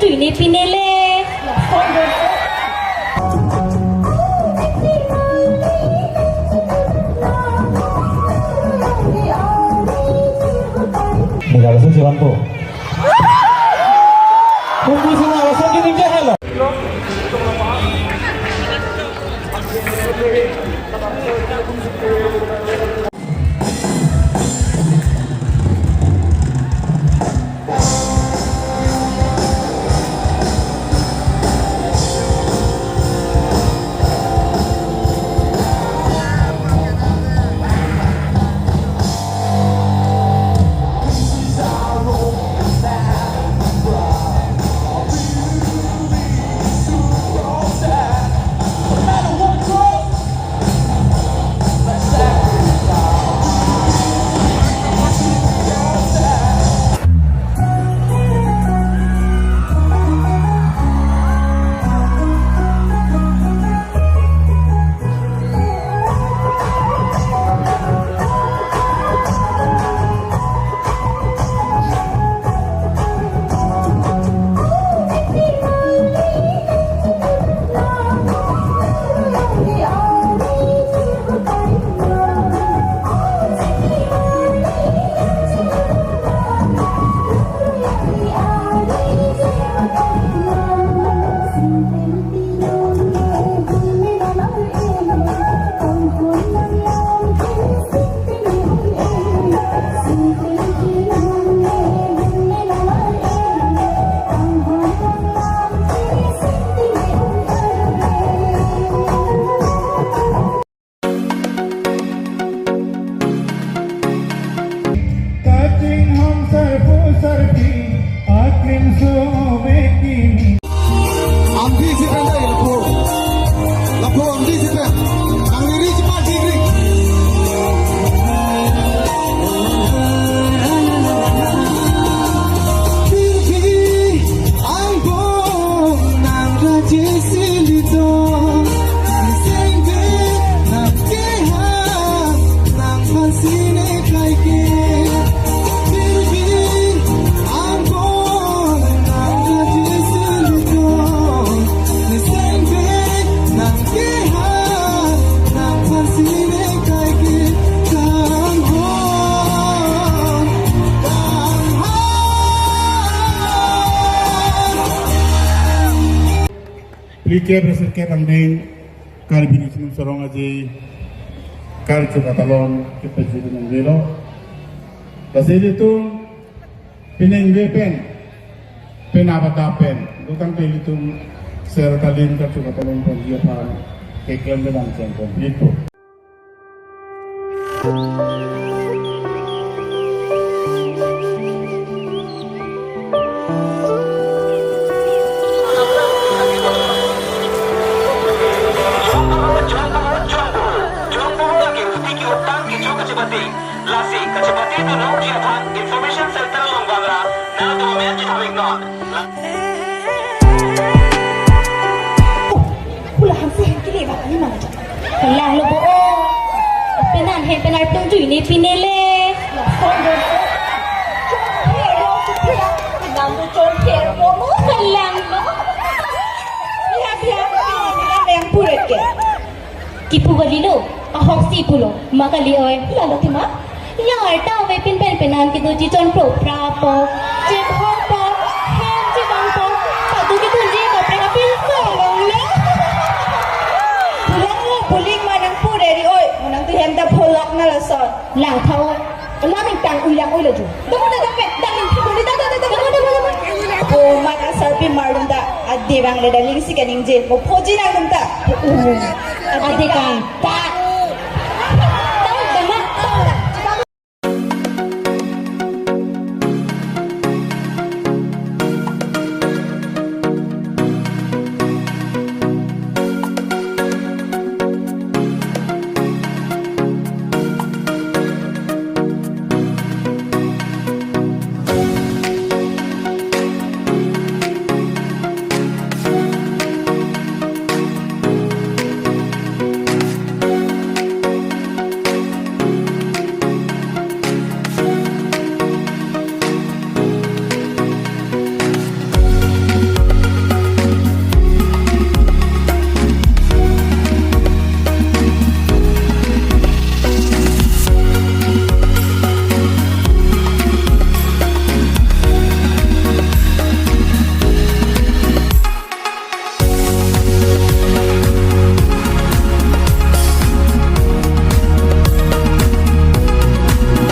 Ini pinele. Negara susulan po. Kung gusto na, wasa kinig ka hala. Likia berserket anding karbinis mensorong aja karcu katalon kita jadi menggelo. Kasih itu pineng pen penabatapen bukan pilih itu sertalin karcu katalon pengiapan keklan dengan cengkong itu. Lasi, kecepatan itu no dia information center longgagra. Nah, tu kami aja having not. Pula hamsi kini bapak ni mana cakap? Pelah lo bo. Penan tung tu ini pinele. Kelang lo. Biar yang puret ke. Kipu galilo. Ahok si pulo. Makali oi. Lalu kima? Yang ada we penan kita cincon pro prapo. Cek hopo. Hem cek bangpo. Padu kita je kapre kapil solong le. Puling manang pureri oi. Manang tu hem dah polok na lasot. Lang thau. Lang tang ulang oi laju. Tunggu dapat. Dangin boleh dah. Oh mana sarpi marun dah. Ade bang le daling si kaning je. Mo poji nang dah. Ade kan. Tak.